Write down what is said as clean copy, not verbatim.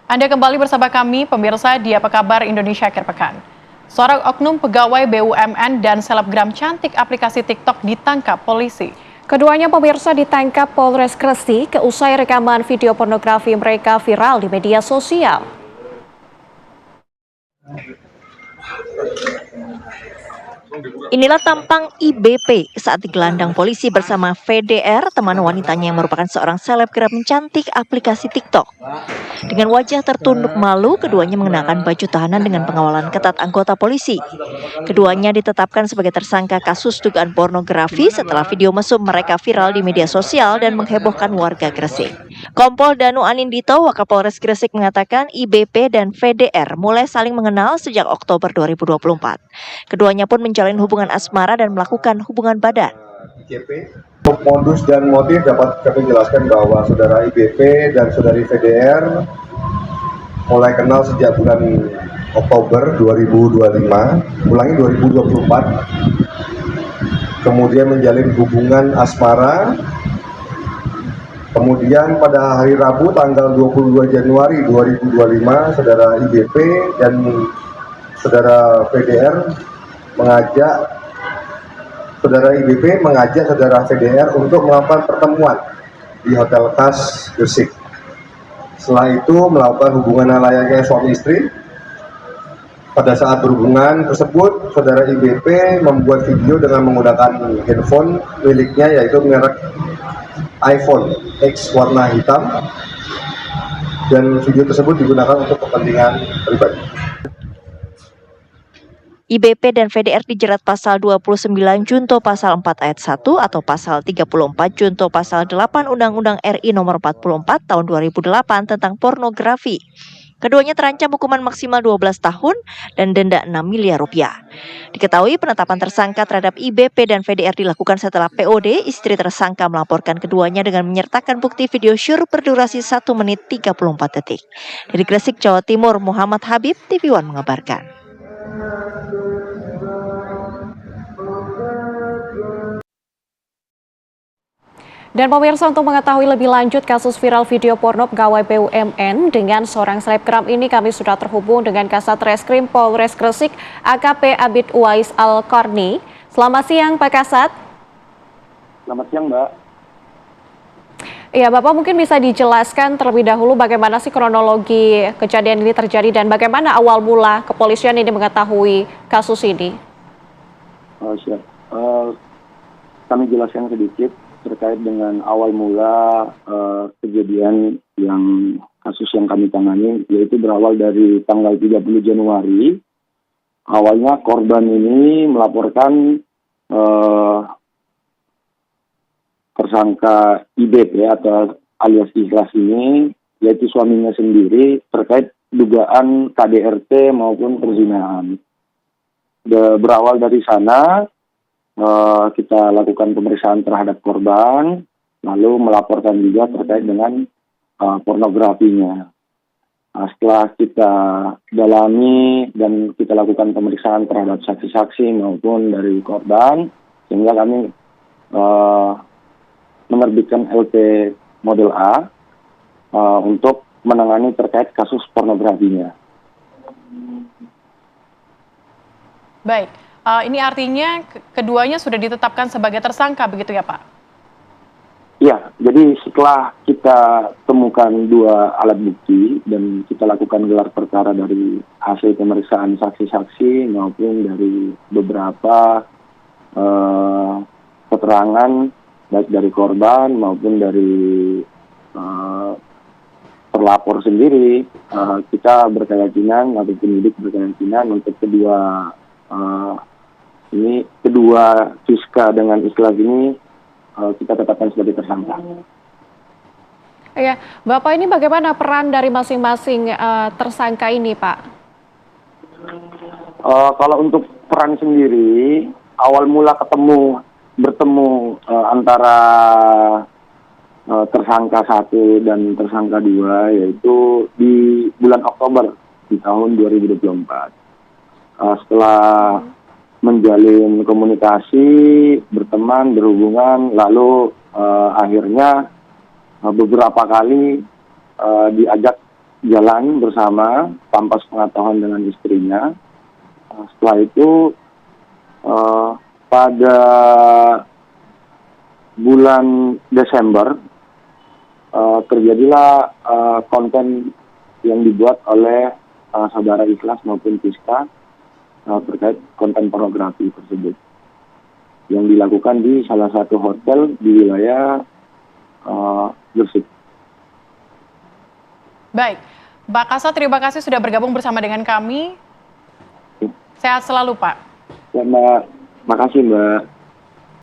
Anda kembali bersama kami, pemirsa di Apa Kabar Indonesia Akhir Pekan. Seorang oknum pegawai BUMN dan selebgram cantik aplikasi TikTok ditangkap polisi. Keduanya pemirsa ditangkap Polres Gresik usai rekaman video pornografi mereka viral di media sosial. Inilah tampang IBP saat digelandang polisi bersama VDR, teman wanitanya yang merupakan seorang selebgram cantik aplikasi TikTok. Dengan wajah tertunduk malu, keduanya mengenakan baju tahanan dengan pengawalan ketat anggota polisi. Keduanya ditetapkan sebagai tersangka kasus dugaan pornografi setelah video mesum mereka viral di media sosial dan menghebohkan warga Gresik. Kompol Danu Anindito, Wakapolres Gresik mengatakan IBP dan VDR mulai saling mengenal sejak Oktober 2024. Keduanya pun menjalin hubungan asmara dan melakukan hubungan badan. Untuk modus dan motif dapat kami jelaskan bahwa saudara IBP dan saudari VDR mulai kenal sejak bulan Oktober 2025, ulangi 2024, kemudian menjalin hubungan asmara. Kemudian pada hari Rabu tanggal 22 Januari 2025, saudara IBP dan saudara VDR mengajak saudara VDR untuk melakukan pertemuan di Hotel Khas Gresik. Setelah itu melakukan hubungan layaknya suami istri. Pada saat berhubungan tersebut, saudara IBP membuat video dengan menggunakan handphone miliknya, yaitu merek iPhone X warna hitam, dan video tersebut digunakan untuk kepentingan pribadi. IBP dan VDR dijerat pasal 29 Junto pasal 4 ayat 1 atau pasal 34 Junto pasal 8 Undang-Undang RI nomor 44 tahun 2008 tentang pornografi. Keduanya terancam hukuman maksimal 12 tahun dan denda 6 miliar rupiah. Diketahui penetapan tersangka terhadap IBP dan VDR dilakukan setelah POD, istri tersangka, melaporkan keduanya dengan menyertakan bukti video syur berdurasi 1 menit 34 detik. Dari Gresik, Jawa Timur, Muhammad Habib, TV One mengabarkan. Dan pemirsa, untuk mengetahui lebih lanjut kasus viral video porno pegawai BUMN dengan seorang selebgram ini, kami sudah terhubung dengan Kasat Reskrim Polres Gresik, AKP Abid Uwais Al-Qarni. Selamat siang, Pak Kasat. Selamat siang, Mbak. Ya, Bapak mungkin bisa dijelaskan terlebih dahulu bagaimana sih kronologi kejadian ini terjadi dan bagaimana awal mula kepolisian ini mengetahui kasus ini? Siap. Kami jelaskan sedikit terkait dengan awal mula kejadian kasus yang kami tangani, yaitu berawal dari tanggal 30 Januari. Awalnya korban ini melaporkan tersangka IBP atau alias Ikhlas ini, yaitu suaminya sendiri, terkait dugaan KDRT maupun perzinahan. Berawal dari sana, kita lakukan pemeriksaan terhadap korban, lalu melaporkan juga terkait dengan pornografinya. Setelah kita dalami dan kita lakukan pemeriksaan terhadap saksi-saksi maupun dari korban, sehingga kami menerbitkan LP model A untuk menangani terkait kasus pornografinya. Baik. Ini artinya keduanya sudah ditetapkan sebagai tersangka, begitu ya, Pak? Ya, jadi setelah kita temukan 2 alat bukti dan kita lakukan gelar perkara dari hasil pemeriksaan saksi-saksi maupun dari beberapa keterangan baik dari korban maupun dari terlapor sendiri, kita berkeyakinan atau penyidik berkeyakinan untuk kedua Siska dengan Ikhlas ini kita tetapkan sebagai tersangka. Ya, Bapak, ini bagaimana peran dari masing-masing tersangka ini, Pak? Kalau untuk peran sendiri, awal mula bertemu antara tersangka 1 dan tersangka 2, yaitu di bulan Oktober di tahun 2024. Setelah menjalin komunikasi, berteman, berhubungan, lalu akhirnya beberapa kali diajak jalan bersama tanpa sepengetahuan dengan istrinya. Setelah itu pada bulan Desember terjadilah konten yang dibuat oleh saudara Ikhlas maupun Piska terkait konten pornografi tersebut yang dilakukan di salah satu hotel di wilayah Gresik. Baik, Pak Kasat, terima kasih sudah bergabung bersama dengan kami. Sehat selalu, Pak. Ya, Mbak. Makasih, Mbak.